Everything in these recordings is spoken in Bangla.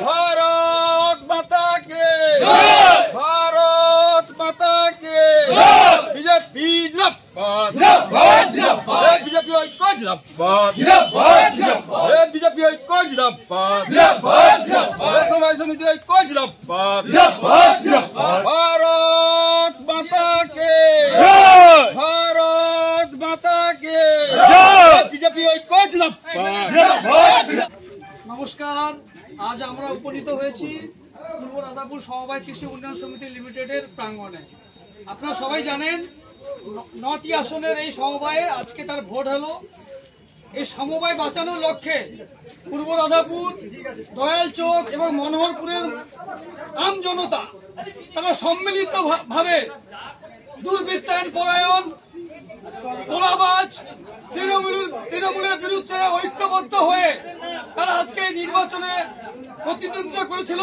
भारत माता के भारत माता के बीजेपी जिंदाबाद बीजेपी ঐক্য जिंदाबाद बीजेपी ঐক্য जिंदाबाद সমবায় সমিতি ঐক্য जिंदाबाद भारत माता के भारत माता के बीजेपी ঐক্য जिंदाबाद। নমস্কার, আজ আমরা উপনীত হয়েছি পূর্ব রাধাপুর সমবায় কৃষি উন্নয়ন সমিতি লিমিটেডের প্রাঙ্গণে। আপনারা সবাই জানেন 9টি আসনের এই সমবায়ে আজকে তার ভোট হলো। এই সমবায় বাঁচানোর লক্ষ্যে পূর্ব রাধাপুর, দয়ালচক এবং মনোহরপুরের আম জনতা তারা সম্মিলিত ভাবে দুর্বৃত্তায়ন পরায়ণ, তোলাবাজ, তৃণমূলের বিরুদ্ধে ঐক্যবদ্ধ হয়ে তারা আজকে নির্বাচনে প্রতিদ্বন্দ্বিতা করেছিল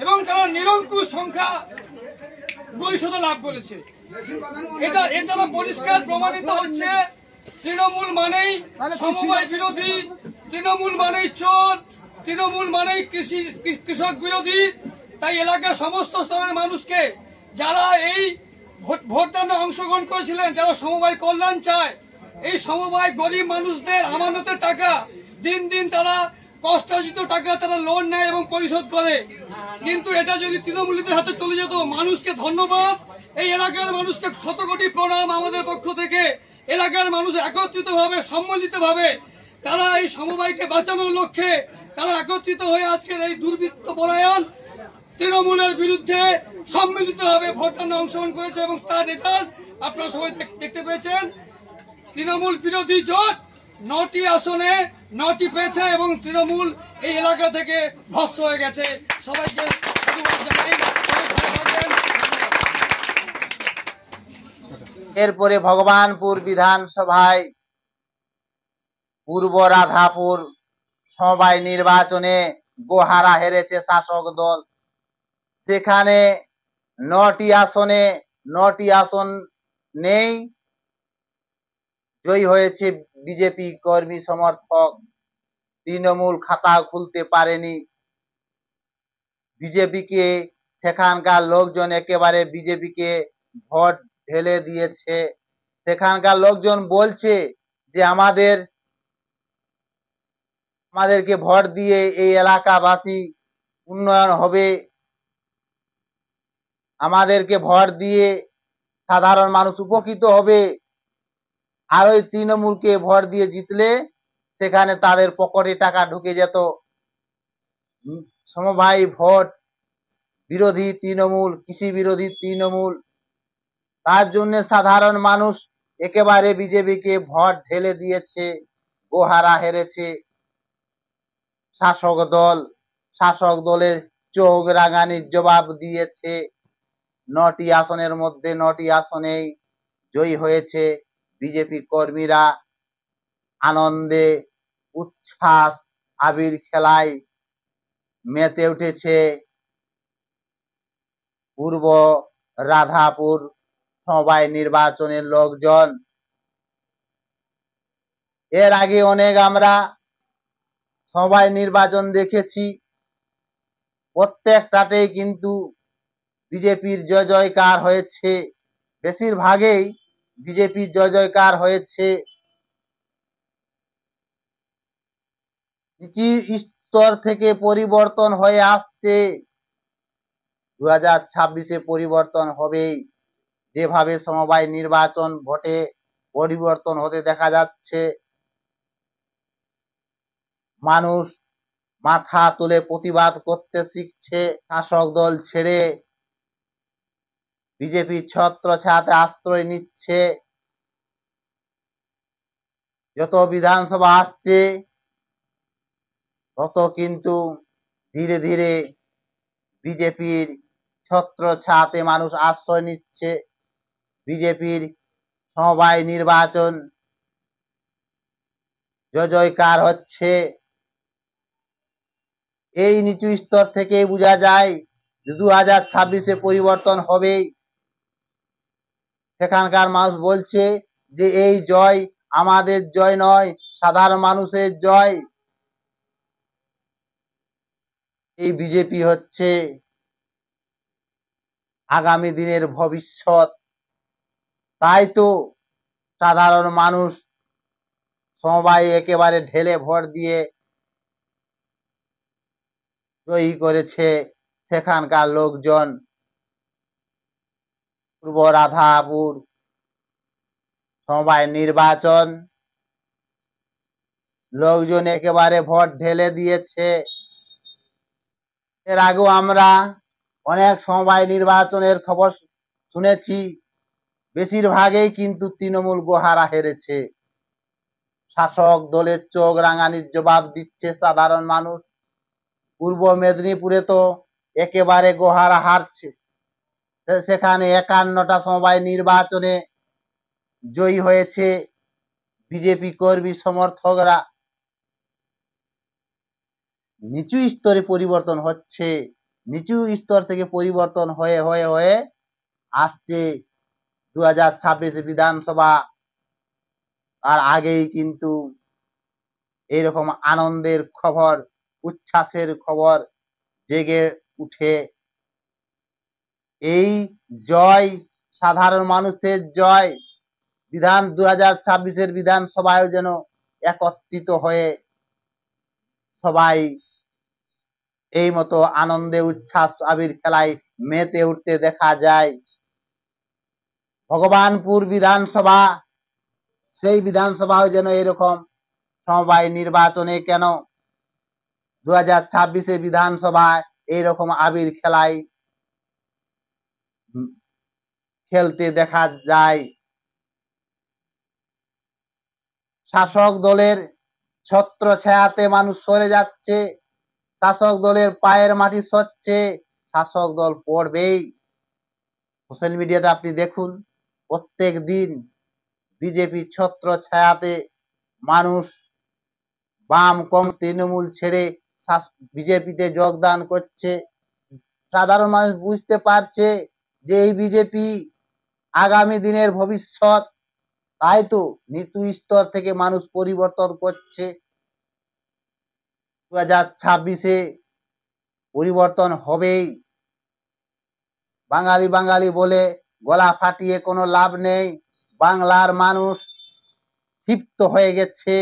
এবং তারা নিরঙ্কুশ সংখ্যা গরিষ্ঠতা লাভ করেছে। এটা দ্বারা পরিষ্কার প্রমাণিত হচ্ছে তৃণমূল মানেই সমবায় বিরোধী, তৃণমূল মানেই চোর, তৃণমূল মানেই কৃষক বিরোধী। তাই এলাকার সমস্ত স্তরের মানুষকে যারা এই ভোটদানে অংশগ্রহণ করেছিলেন, যারা সমবায় কল্যাণ চায়, এই সমবায় গরিব মানুষদের আমানতের টাকা দিন দিন তারা কষ্টার্জিত টাকা তারা লোন নেয় এবং পরিশোধ করে। কিন্তু এটা যদি তৃণমূলীদের হাতে চলে যেত, মানুষকে ধন্যবাদ, এই এলাকার মানুষকে শত কোটি প্রণাম আমাদের পক্ষ থেকে। এলাকার মানুষ একত্রিত ভাবে, সম্মিলিত ভাবে তারা এই সমবায়কে বাঁচানোর লক্ষ্যে তারা একত্রিত হয়ে আজকের এই দুর্বৃত্ত পরায়ণ তৃণমূলের বিরুদ্ধে সম্মিলিতভাবে ভোটদানে অংশগ্রহণ করেছে এবং তার রেজাল্ট আপনারা সবাই দেখতে পেয়েছেন। তৃণমূল বিরোধী জোট 9টি আসনে 9টি পেয়েছে এবং তৃণমূল এই এলাকা থেকে ভস্ম হয়ে গেছে। সবাইকে ধন্যবাদ জানাই। এরপরে ভগবানপুর বিধানসভায় পূর্ব রাধাপুর সমবায় নির্বাচনে গোহারা হেরেছে শাসক দল। সেখানে 9টি আসনে 9টি আসন নেই, জয়ী হয়েছে বিজেপি কর্মী সমর্থক। তৃণমূল খাতা খুলতে পারেনি। বিজেপিকে সেখানকার লোকজন একেবারে বিজেপিকে ভোট ঢেলে দিয়েছে। সেখানকার লোকজন বলছে যে আমাদেরকে ভোট দিয়ে এই এলাকাবাসী উন্নয়ন হবে, আমাদেরকে ভোট দিয়ে সাধারণ মানুষ উপকৃত হবে। আর ওই তৃণমূলকে ভোট দিয়ে জিতলে সেখানে তাদের পকেটে টাকা ঢুকে যেত। সমবায় ভোট বিরোধী তৃণমূল, কৃষি বিরোধী তৃণমূল, তার জন্য সাধারণ মানুষ একেবারে বিজেপিকে ভোট ঢেলে দিয়েছে, গোহারা হেরেছে শাসক দল। শাসক দলের চোখ রাঙানির জবাব দিয়েছে। 9টি আসনের মধ্যে 9টি আসনেই জয়ী হয়েছে বিজেপি কর্মীরা। আনন্দে উচ্ছ্বাস আবির খেলায় মেতে উঠেছে পূর্ব রাধাপুর সমবায় নির্বাচনের লোকজন। এর আগে অনেক আমরা সমবায় নির্বাচন দেখেছি, প্রত্যেকটাতেই কিন্তু বিজেপির জয় জয়কার হয়েছে। বেশিরভাগই বিজেপির জয় জয়কার হয়েছে। নিচু স্তর থেকে পরিবর্তন হয়ে আসছে। 2026-এ পরিবর্তন হবেই। যেভাবে সমবায় নির্বাচন ভোটে পরিবর্তন হতে দেখা যাচ্ছে, মানুষ মাথা তুলে প্রতিবাদ করতে শিখছে। শাসক দল ছেড়ে বিজেপি ছত্রছায়াতে আশ্রয় নিচ্ছে। যত বিধানসভা আসছে তত কিন্তু ধীরে ধীরে বিজেপির ছত্রছায়াতে মানুষ আশ্রয় নিচ্ছে। বিজেপির সমবায় নির্বাচন জয় জয়কার হচ্ছে। এই নিচু স্তর থেকে বোঝা যায় 2026-এ পরিবর্তন হবেই। সেখানকার মানুষ বলছে যে এই জয় আমাদের জয় নয়, সাধারণ মানুষের জয়। এই বিজেপি হচ্ছে আগামী দিনের ভবিষ্যৎ। তাই তো সাধারণ মানুষ সবাই একেবারে ঢেলে ভর দিয়ে জয়ী করেছে সেখানকার লোকজন। পূর্ব রাধাপুর সমবায় নির্বাচন, লোকজন একেবারে ভোট ঢেলে দিয়েছে। এর আগেও আমরা অনেক সমবায় নির্বাচনের খবর শুনেছি, বেশিরভাগই কিন্তু তৃণমূল গোহারা হেরেছে। শাসক দলের চোখ রাঙানির জবাব দিচ্ছে সাধারণ মানুষ। পূর্ব মেদিনীপুরে তো একেবারে গোহারা হারছে, সেখানে 51টা সমবায় নির্বাচনে জয়ী হয়েছে বিজেপি কর্মী সমর্থকরা। নিচু স্তরে পরিবর্তন হচ্ছে, নিচু স্তর থেকে পরিবর্তন হয়ে হয়ে হয়ে আসছে 2026 বিধানসভা। আর আগেই কিন্তু এইরকম আনন্দের খবর, উচ্ছ্বাসের খবর জেগে উঠে। এই জয় সাধারণ মানুষের জয়। 2026 বিধানসভায় যেন একত্রিত হয়ে সবাই এই মতো আনন্দে উচ্ছ্বাস আবির খেলায় মেতে উঠতে দেখা যায়। ভগবানপুর বিধানসভা, সেই বিধানসভাও যেন এরকম সমবায় নির্বাচনে কেন 2026 বিধানসভায় এইরকম আবির খেলায় খেলতে দেখা যায়। শাসক দলের ছত্র ছায়াতে মানুষ সরে যাচ্ছে, শাসক দলের পায়ের মাটি সচ্ছে, শাসক দল পড়বেই। সোশ্যাল মিডিয়াতে আপনি দেখুন, প্রত্যেক দিন বিজেপি ছত্র ছায়াতে মানুষ বাম কম তৃণমূল ছেড়ে বিজেপিতে যোগদান করছে। সাধারণ মানুষ বুঝতে পারছে যে এই বিজেপি আগামী দিনের ভবিষ্যৎ। তাই তো নিচু স্তর থেকে মানুষ পরিবর্তন করছে। 2026 পরিবর্তন হবেই। বাঙালি বাঙালি বলে গলা ফাটিয়ে কোনো লাভ নেই। বাংলার মানুষ ক্ষিপ্ত হয়ে গেছে,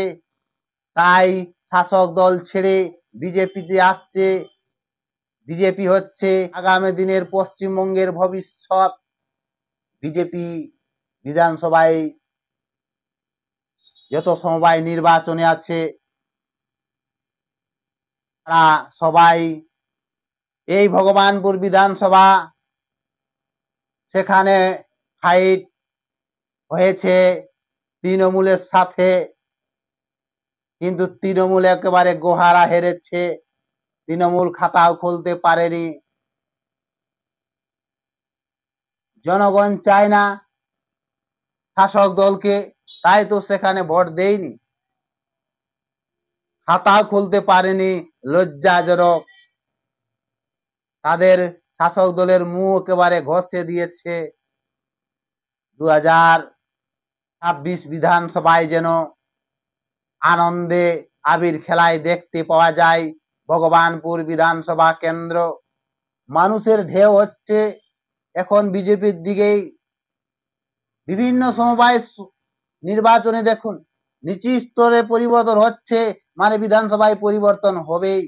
তাই শাসক দল ছেড়ে বিজেপিতে আসছে। বিজেপি হচ্ছে আগামী দিনের পশ্চিমবঙ্গের ভবিষ্যৎ। বিজেপি বিধানসভায় যত সমবায় নির্বাচনে আছে তারা সবাই, এই ভগবানপুর বিধানসভা সেখানে ফাইট হয়েছে তৃণমূলের সাথে, কিন্তু তৃণমূল একেবারে গোহারা হেরেছে। তৃণমূল খাতাও খুলতে পারেনি। জনগণ চায় না শাসক দলকে, তাই তো সেখানে ভোট দেয়নি। খাতাও খুলতে পারেনি, লজ্জাজনক। তাদের শাসক দলের মুখ একেবারে ঘষে দিয়েছে। 2026 বিধানসভায় যেন আনন্দে আবির খেলায় দেখতে পাওয়া যায় ভগবানপুর বিধানসভা কেন্দ্র। মানুষের ঢেউ হচ্ছে এখন বিজেপির দিকেই। বিভিন্ন সমবায় নির্বাচনে দেখুন নিচু স্তরে পরিবর্তন হচ্ছে, মানে বিধানসভায় পরিবর্তন হবেই।